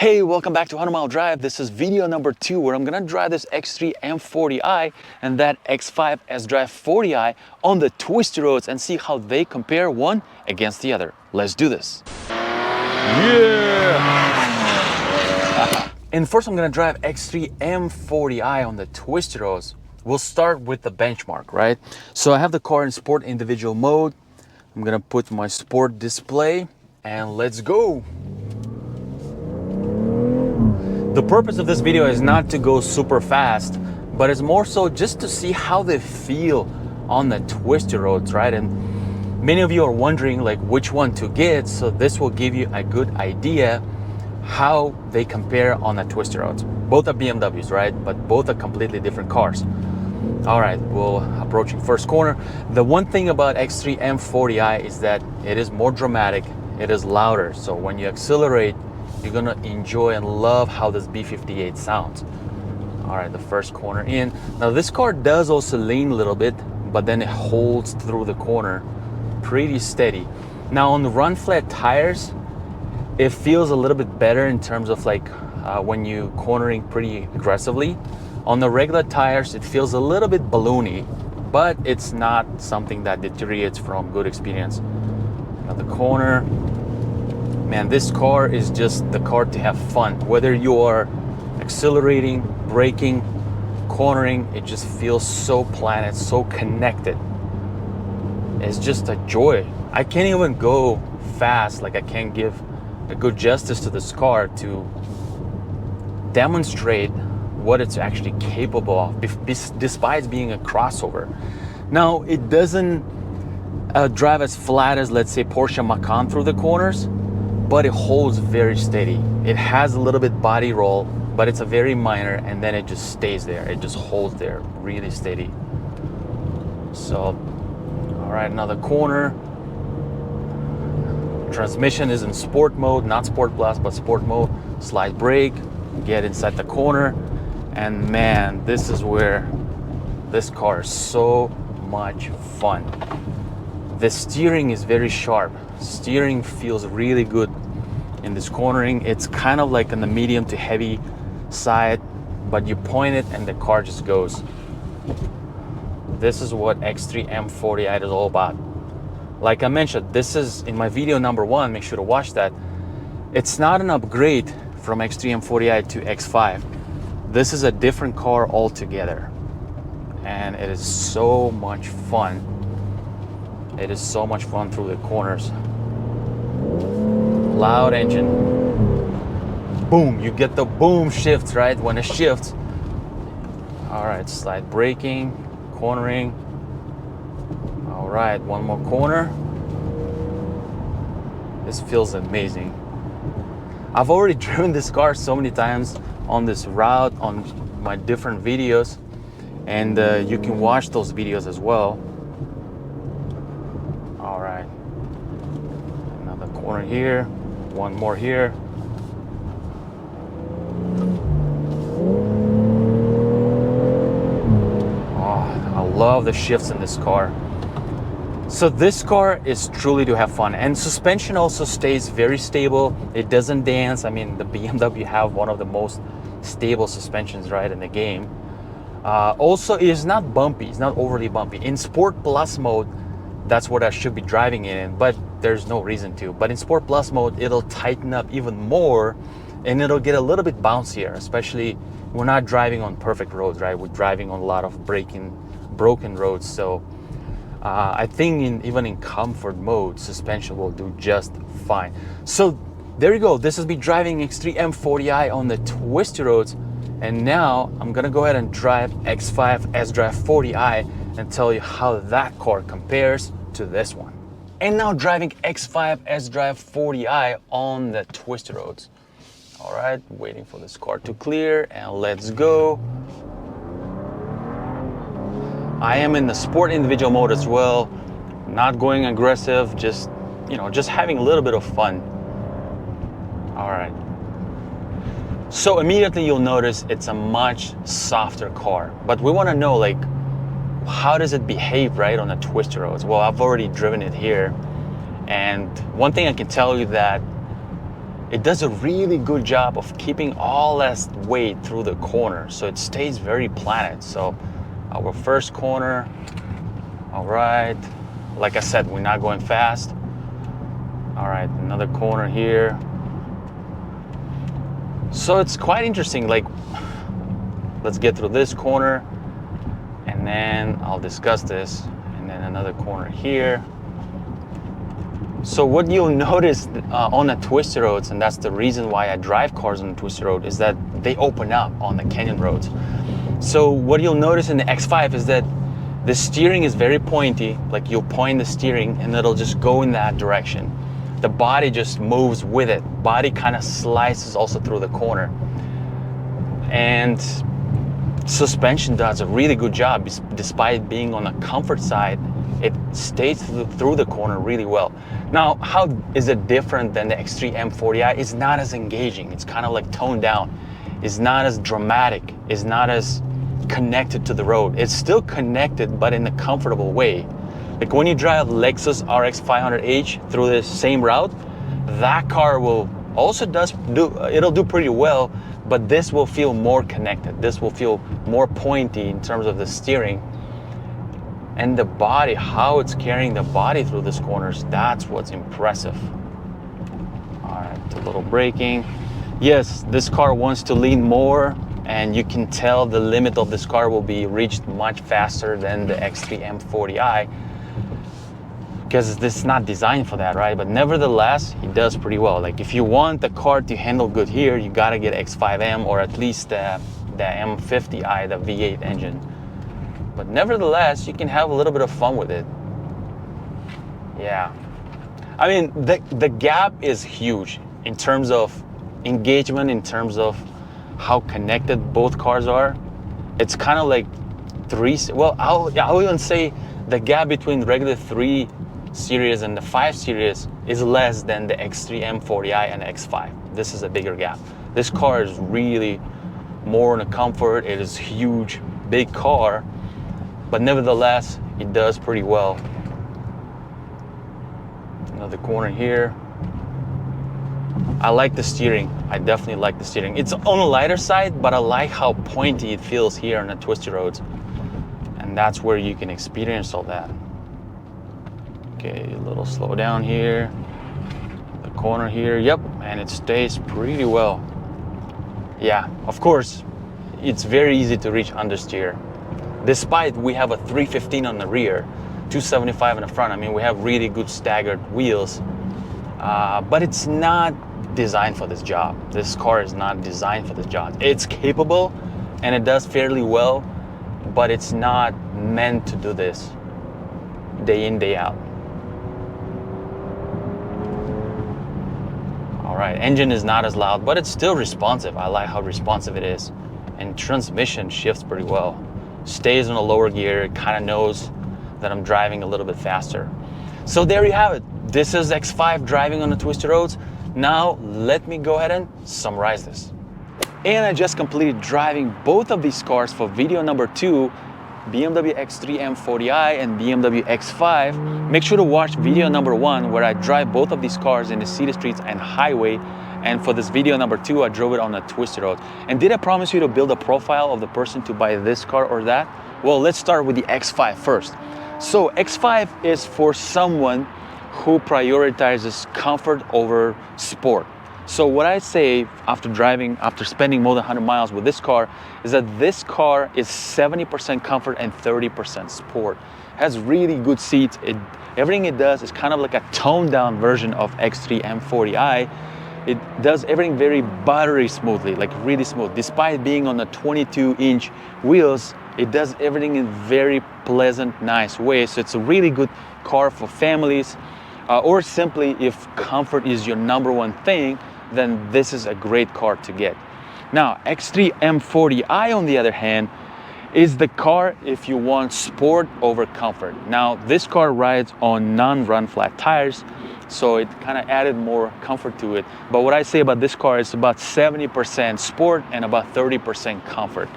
Hey, welcome back to 100 Mile Drive. This is video number 2 where I'm gonna drive this X3 M40i and that X5 sDrive 40i on the twisty roads and see how they compare one against the other. Let's do this. Yeah! And first I'm gonna drive X3 M40i on the twisty roads. We'll start with the benchmark, right? So I have the car in sport individual mode. I'm gonna put my sport display and let's go. The purpose of this video is not to go super fast, but it's more so just to see how they feel on the twisty roads, right? And many of you are wondering like which one to get, so this will give you a good idea how they compare on the twisty roads. Both are BMWs, right? But both are completely different cars. All right, we're approaching first corner. The one thing about X3 M40i is that it is more dramatic, it is louder. So when you accelerate, you're gonna enjoy and love how this B58 sounds. All right, the first corner in. Now this car does also lean a little bit, but then it holds through the corner pretty steady. Now on the run flat tires, it feels a little bit better in terms of like when you cornering pretty aggressively. On the regular tires, it feels a little bit balloony, but it's not something that deteriorates from good experience. Now the corner, man, this car is just the car to have fun. Whether you are accelerating, braking, cornering, it just feels so planned, so connected. It's just a joy. I can't even go fast, like I can't give a good justice to this car to demonstrate what it's actually capable of, despite being a crossover. Now, it doesn't drive as flat as, let's say, Porsche Macan through the corners, but it holds very steady. It has a little bit body roll, but it's a very minor, and then it just stays there. It just holds there really steady. So, all right, another corner. Transmission is in sport mode, not sport plus, but sport mode. Slide brake, get inside the corner, and man, this is where this car is so much fun. The steering is very sharp. Steering feels really good in this cornering. It's kind of like on the medium to heavy side, but you point it and the car just goes. This is what X3 M40i is all about. Like I mentioned, this is in my video number 1, make sure to watch that. It's not an upgrade from X3 M40i to X5. This is a different car altogether, and it is so much fun. It is so much fun through the corners. Loud engine. Boom, you get the boom shifts, right? When it shifts. All right, slide braking, cornering. All right, one more corner. This feels amazing. I've already driven this car so many times on this route, on my different videos, and you can watch those videos as well. All right, another corner here, one more here. Oh, I love the shifts in this car. So this car is truly to have fun, and suspension also stays very stable. It doesn't dance. I mean, the BMW have one of the most stable suspensions, right, in the game. Also, it is not bumpy. It's not overly bumpy. In Sport Plus mode, that's what I should be driving in, but there's no reason to. But in Sport Plus mode, it'll tighten up even more, and it'll get a little bit bouncier, especially we're not driving on perfect roads, right? We're driving on a lot of broken roads. So I think even in comfort mode, suspension will do just fine. So there you go. This is me driving X3 M40i on the twisty roads. And now I'm gonna go ahead and drive X5 sDrive 40i and tell you how that car compares to this one. And now driving X5 sDrive 40i on the twisty roads. All right, waiting for this car to clear, and let's go. I am in the sport individual mode as well, not going aggressive, just, you know, just having a little bit of fun. All right. So immediately you'll notice it's a much softer car, but we want to know, like, how does it behave right on the twisty roads? Well, I've already driven it here, and one thing I can tell you that it does a really good job of keeping all that weight through the corner, so it stays very planted. So our first corner, all right, like I said, we're not going fast. All right, another corner here. So it's quite interesting. Like, let's get through this corner and then I'll discuss this, and then another corner here. So what you'll notice on the twisty roads, and that's the reason why I drive cars on the twisty road, is that they open up on the canyon roads. So what you'll notice in the X5 is that the steering is very pointy. Like, you'll point the steering and it'll just go in that direction. The body just moves with it. Body kind of slices also through the corner. And suspension does a really good job. Despite being on the comfort side, it stays through the corner really well. Now, how is it different than the X3 M40i? It's not as engaging. It's kind of like toned down. It's not as dramatic. It's not as connected to the road. It's still connected, but in a comfortable way. Like when you drive Lexus RX 500h through the same route, that car will also it'll do pretty well, but this will feel more connected. This will feel more pointy in terms of the steering. And the body, how it's carrying the body through these corners, that's what's impressive. All right, a little braking. Yes, this car wants to lean more, and you can tell the limit of this car will be reached much faster than the X3 M40i, because this is not designed for that, right? But nevertheless, it does pretty well. Like, if you want the car to handle good here, you gotta get X5M or at least the M50i, the V8 engine. But nevertheless, you can have a little bit of fun with it. Yeah. I mean, the gap is huge in terms of engagement, in terms of how connected both cars are. It's kind of like I'll even say the gap between the regular 3 Series and the 5 Series is less than the X3 M40i and X5. This is a bigger gap. This car is really more in a comfort. It is huge, big car, but nevertheless, it does pretty well. Another corner here. I like the steering. I definitely like the steering. It's on the lighter side, but I like how pointy it feels here on the twisty roads. And that's where you can experience all that. Okay, a little slow down here. The corner here, yep, and it stays pretty well. Yeah, of course, it's very easy to reach understeer. Despite we have a 315 on the rear, 275 in the front. I mean, we have really good staggered wheels, but it's not designed for this job. This car is not designed for this job. It's capable and it does fairly well, but it's not meant to do this day in, day out. All right, engine is not as loud, but it's still responsive. I like how responsive it is. And transmission shifts pretty well. Stays in a lower gear, it kind of knows that I'm driving a little bit faster. So there you have it. This is X5 driving on the twisty roads. Now, let me go ahead and summarize this. And I just completed driving both of these cars for video number 2, BMW X3 M40i and BMW X5. Make sure to watch video number 1, where I drive both of these cars in the city streets and highway. And for this video number 2, I drove it on a twisty road. And did I promise you to build a profile of the person to buy this car or that? Well, let's start with the X5 first. So X5 is for someone who prioritizes comfort over sport. So what I say after spending more than 100 miles with this car, is that this car is 70% comfort and 30% sport. It has really good seats. Everything it does is kind of like a toned down version of X3 M40i. It does everything very buttery smoothly, like really smooth. Despite being on the 22-inch wheels, it does everything in very pleasant, nice way. So it's a really good car for families, or simply if comfort is your #1 thing, then this is a great car to get. Now, X3 M40i, on the other hand, is the car if you want sport over comfort. Now, this car rides on non-run flat tires, so it kind of added more comfort to it. But what I say about this car is about 70% sport and about 30% comfort.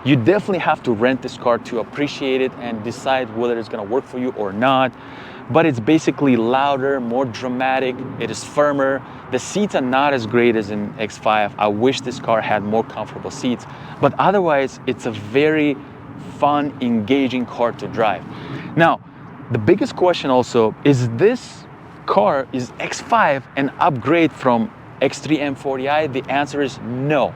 You definitely have to rent this car to appreciate it and decide whether it's gonna work for you or not. but it's basically louder, more dramatic, it is firmer. The seats are not as great as in X5. I wish this car had more comfortable seats, but otherwise it's a very fun, engaging car to drive. Now, the biggest question also is this car, is X5 an upgrade from X3 M40i? The answer is no.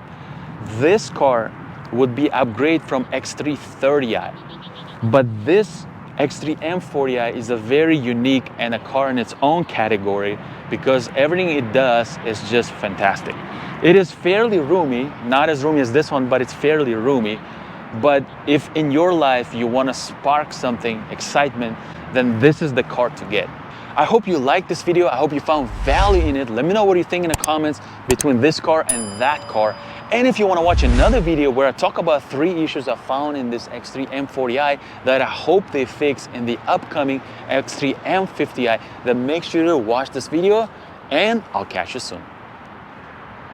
This car would be upgrade from X3 30i, but this X3 M40i is a very unique and a car in its own category because everything it does is just fantastic. It is fairly roomy, not as roomy as this one, but it's fairly roomy. But if in your life you want to spark something, excitement, then this is the car to get. I hope you liked this video. I hope you found value in it. Let me know what you think in the comments between this car and that car. And if you want to watch another video where I talk about 3 issues I found in this X3 M40i that I hope they fix in the upcoming X3 M50i, then make sure to watch this video and I'll catch you soon.